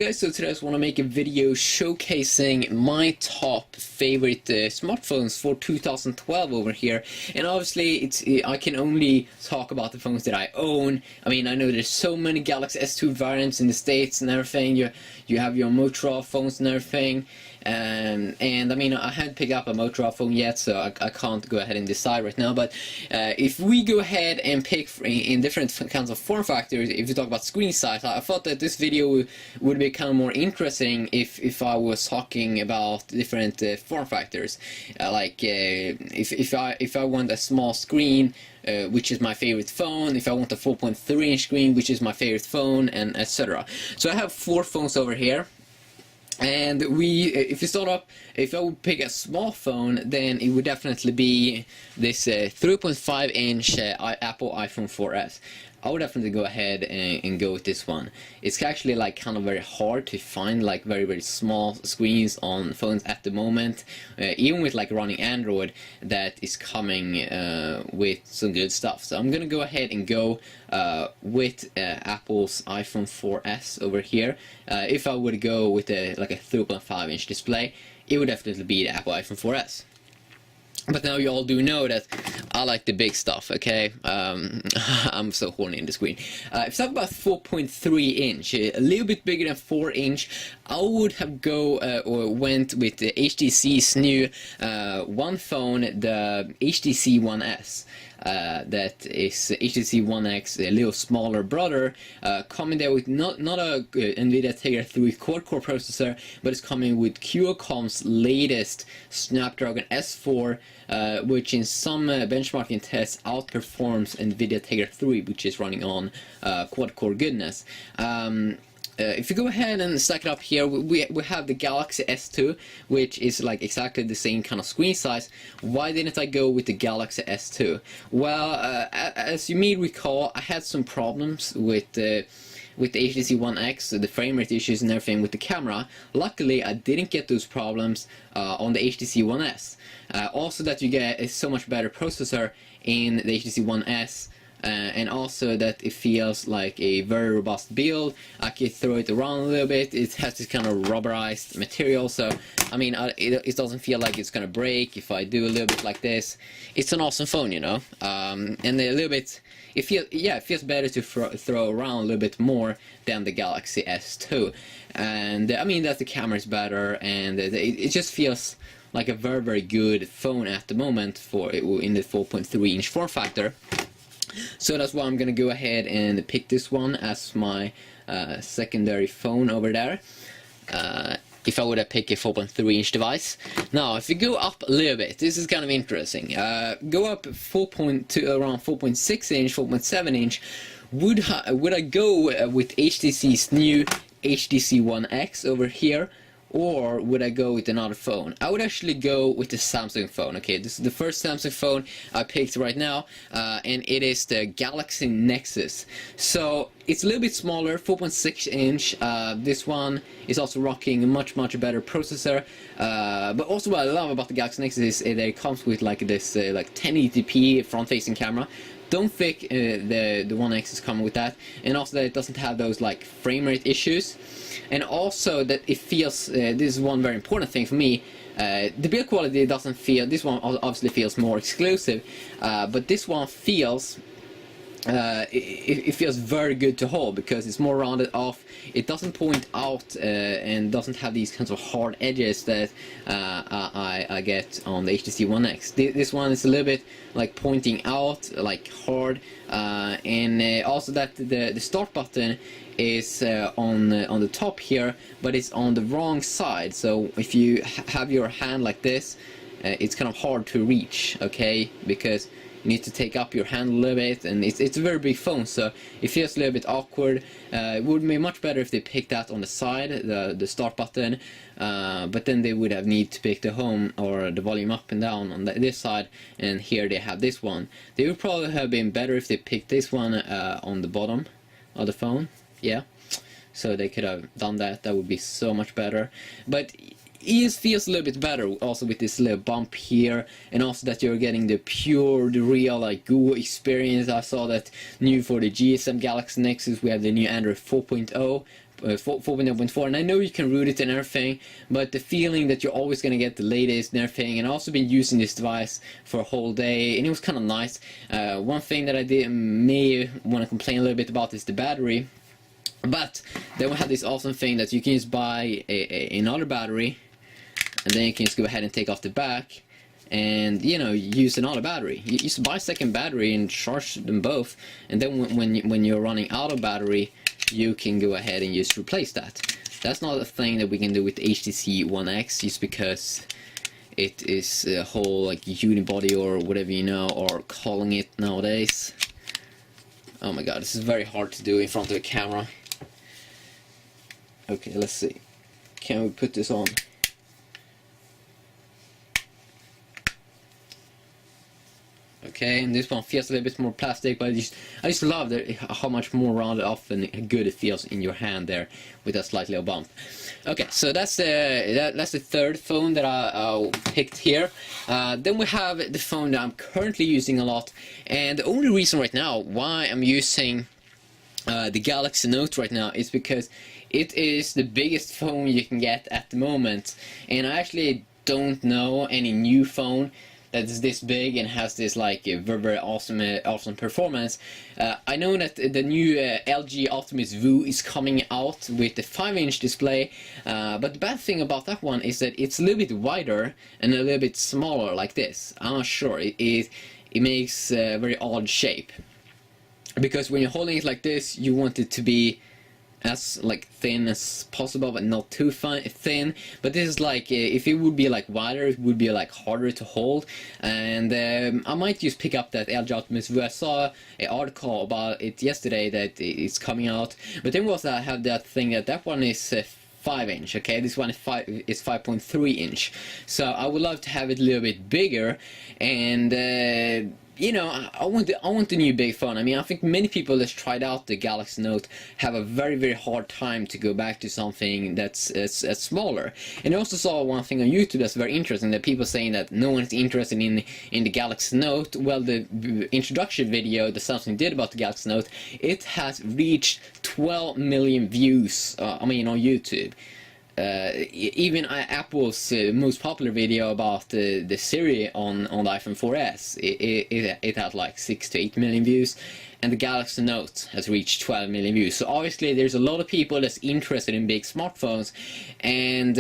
Guys, so today I just want to make a video showcasing my top favorite smartphones for 2012 over here. And obviously I can only talk about the phones that I own. I mean, I know there's so many Galaxy S2 variants in the States and everything. You have your Motorola phones and everything. And I mean, I haven't picked up a Motorola phone yet, so I can't go ahead and decide right now. But if we go ahead and pick in different kinds of form factors, if you talk about screen size, I thought that this video would be kind of more interesting if I was talking about different form factors. If I want a small screen, which is my favorite phone, if I want a 4.3-inch screen, which is my favorite phone, and etc. So I have 4 phones over here. And if you start up, if I would pick a small phone, then it would definitely be this 3.5-inch Apple iPhone 4S. I would definitely go ahead and go with this one. It's actually like kind of very hard to find like very small screens on phones at the moment, even with like running Android that is coming with some good stuff. So I'm gonna go ahead and go with Apple's iPhone 4S over here. If I would go with like a 3.5-inch display, it would definitely be the Apple iPhone 4S. But now you all do know that I like the big stuff, okay? I'm so horny in the screen. If you talk about 4.3-inch, a little bit bigger than 4-inch, I would have went with the HTC's new one phone, the HTC One S. That is HTC One X, a little smaller brother, coming there with not a NVIDIA Tegra 3 quad-core processor, but it's coming with Qualcomm's latest Snapdragon S4, which in some benchmarking tests outperforms NVIDIA Tegra 3, which is running on quad-core goodness. If you go ahead and stack it up here, we have the Galaxy S2, which is like exactly the same kind of screen size. Why didn't I go with the Galaxy S2? Well, as you may recall, I had some problems with the HTC One X, the frame rate issues and everything with the camera. Luckily, I didn't get those problems on the HTC One S. Also, that you get a so much better processor in the HTC One S. And also that it feels like a very robust build. I can throw it around a little bit. It has this kind of rubberized material, so I mean it doesn't feel like it's gonna break if I do a little bit like this. It's an awesome phone, you know. And a little bit, it feels better to throw around a little bit more than the Galaxy S2. And I mean that the camera is better, and it just feels like a very good phone at the moment in the 4.3-inch form factor. So that's why I'm gonna go ahead and pick this one as my secondary phone over there. If I would have picked a 4.3-inch device. Now, if you go up a little bit, this is kind of interesting. Go up around 4.6-inch, 4.7-inch. Would I go with HTC's new HTC One X over here? Or would I go with another phone? I would actually go with the Samsung phone. Okay, this is the first Samsung phone I picked right now, and it is the Galaxy Nexus. So it's a little bit smaller, 4.6-inch. This one is also rocking a much better processor. But also what I love about the Galaxy Nexus is that it comes with like this like 1080p front-facing camera. Don't think the One X is coming with that, and also that it doesn't have those like frame rate issues, and also that it feels. This is one very important thing for me. The build quality doesn't feel. This one obviously feels more exclusive, but this one feels. It feels very good to hold because it's more rounded off. It doesn't point out and doesn't have these kinds of hard edges that I get on the HTC One X. This one is a little bit like pointing out, like hard, and also that the start button is on the top here, but it's on the wrong side. So if you have your hand like this, it's kind of hard to reach. Okay, because you need to take up your hand a little bit, and it's a very big phone, so it feels a little bit awkward. It would be much better if they picked that on the side, the start button, but then they would have need to pick the home or the volume up and down on this side, and here they have this one. They would probably have been better if they picked this one on the bottom of the phone, yeah. So they could have done that. That would be so much better. But it feels a little bit better also with this little bump here, and also that you're getting the real like Google experience. I saw that new for the GSM Galaxy Nexus we have the new Android 4.0 4.0.4, and I know you can root it and everything, but the feeling that you're always going to get the latest and everything. And I've also been using this device for a whole day, and it was kind of nice. One thing that I may want to complain a little bit about is the battery, but then we have this awesome thing that you can just buy another battery, and then you can just go ahead and take off the back and, you know, use another battery. You just buy a second battery and charge them both, and then when you're running out of battery, you can go ahead and just replace that. That's not a thing that we can do with HTC One X, just because it is a whole like unibody or whatever you know are calling it nowadays. Oh my god, this is very hard to do in front of a camera. Okay, let's see. Can we put this on? Okay, and this one feels a little bit more plastic, but I just love how much more rounded off and good it feels in your hand there with a slightly little bump. Okay, so that's the third phone that I picked here. Then we have the phone that I'm currently using a lot, and the only reason right now why I'm using the Galaxy Note right now is because it is the biggest phone you can get at the moment, and I actually don't know any new phone that is this big and has this like very awesome performance. I know that the new LG Optimus View is coming out with the 5-inch display, but the bad thing about that one is that it's a little bit wider and a little bit smaller like this. I'm not sure, it makes a very odd shape, because when you're holding it like this you want it to be as like thin as possible, but not too thin. But this is like if it would be like wider, it would be like harder to hold. And I might just pick up that LG Optimus View. I saw an article about it yesterday that it's coming out. But then we also have that thing that one is 5-inch. Okay, this one is 5.3 inch. So I would love to have it a little bit bigger, and you know, I want the new big phone. I mean, I think many people that's tried out the Galaxy Note have a very hard time to go back to something that's smaller. And I also saw one thing on YouTube that's very interesting, that people saying that no one's interested in the Galaxy Note. Well, the introduction video that Samsung did about the Galaxy Note, it has reached 12 million views, I mean, on YouTube. Even Apple's most popular video about the Siri on the iPhone 4S, it had like 6 to 8 million views, and the Galaxy Note has reached 12 million views. So obviously there's a lot of people that's interested in big smartphones, and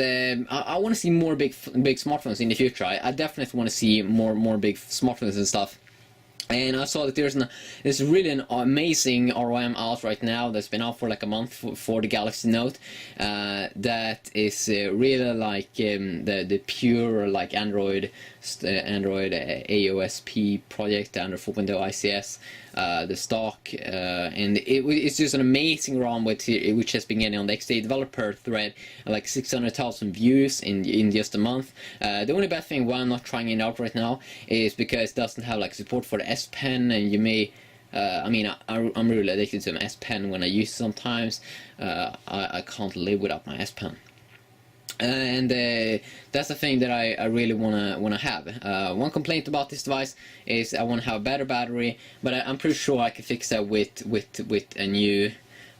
I want to see more big smartphones in the future. I definitely want to see more big smartphones and stuff. And I saw that there's really an amazing ROM out right now that's been out for like a month for the Galaxy Note. That is really like the pure like Android AOSP project, Android 4.0 ICS, the stock, and it's just an amazing ROM which has been getting on the XDA developer thread like 600,000 views in just a month. The only bad thing why I'm not trying it out right now is because it doesn't have like support for the S Pen, and you may I mean, I'm really addicted to my S Pen when I use it sometimes. I can't live without my S Pen. And that's the thing that I really wanna have. One complaint about this device is I want to have a better battery, but I'm pretty sure I can fix that with a new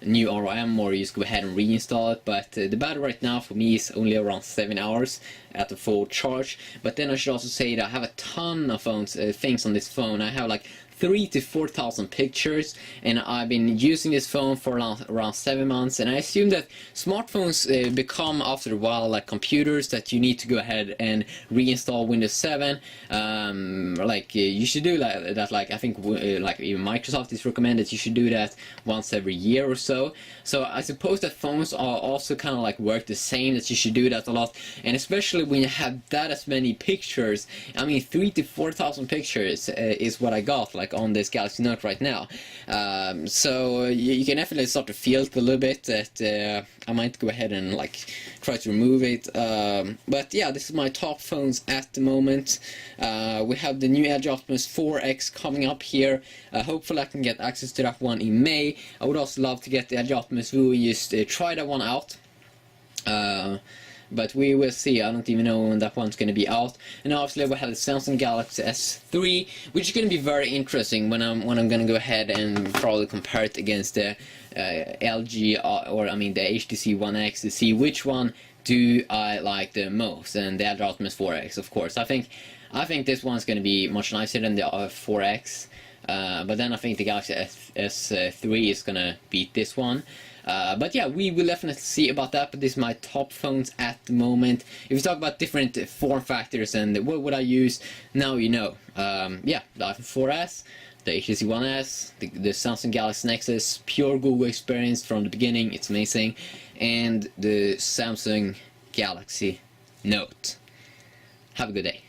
ROM, or just go ahead and reinstall it. But the battery right now for me is only around 7 hours at the full charge. But then I should also say that I have a ton of things on this phone. I have like 3,000 to 4,000 pictures, and I've been using this phone for around 7 months. And I assume that smartphones become after a while like computers, that you need to go ahead and reinstall Windows 7. You should do that. Like I think like even Microsoft is recommended you should do that once every year or so. So I suppose that phones are also kind of like work the same, that you should do that a lot. And especially when you have that as many pictures. I mean, 3,000 to 4,000 pictures is what I got like on this Galaxy Note right now. So you can definitely start to feel it a little bit that I might go ahead and like try to remove it. But yeah, this is my top phones at the moment. We have the new LG Optimus 4X coming up here. Hopefully I can get access to that one in May. I would also love to get the LG Optimus View and just try that one out. But we will see. I don't even know when that one's going to be out. And obviously we have the Samsung Galaxy S3, which is going to be very interesting when I'm going to go ahead and probably compare it against the LG or I mean the HTC One X to see which one do I like the most, and the Elgato Optimus 4X, of course. I think this one's going to be much nicer than the 4X, but then I think the Galaxy S3 is going to beat this one. But yeah, we will definitely see about that, but this is my top phones at the moment. If we talk about different form factors and what would I use, now you know. Yeah, the iPhone 4S, the HTC One S, the Samsung Galaxy Nexus, pure Google experience from the beginning, it's amazing, and the Samsung Galaxy Note. Have a good day.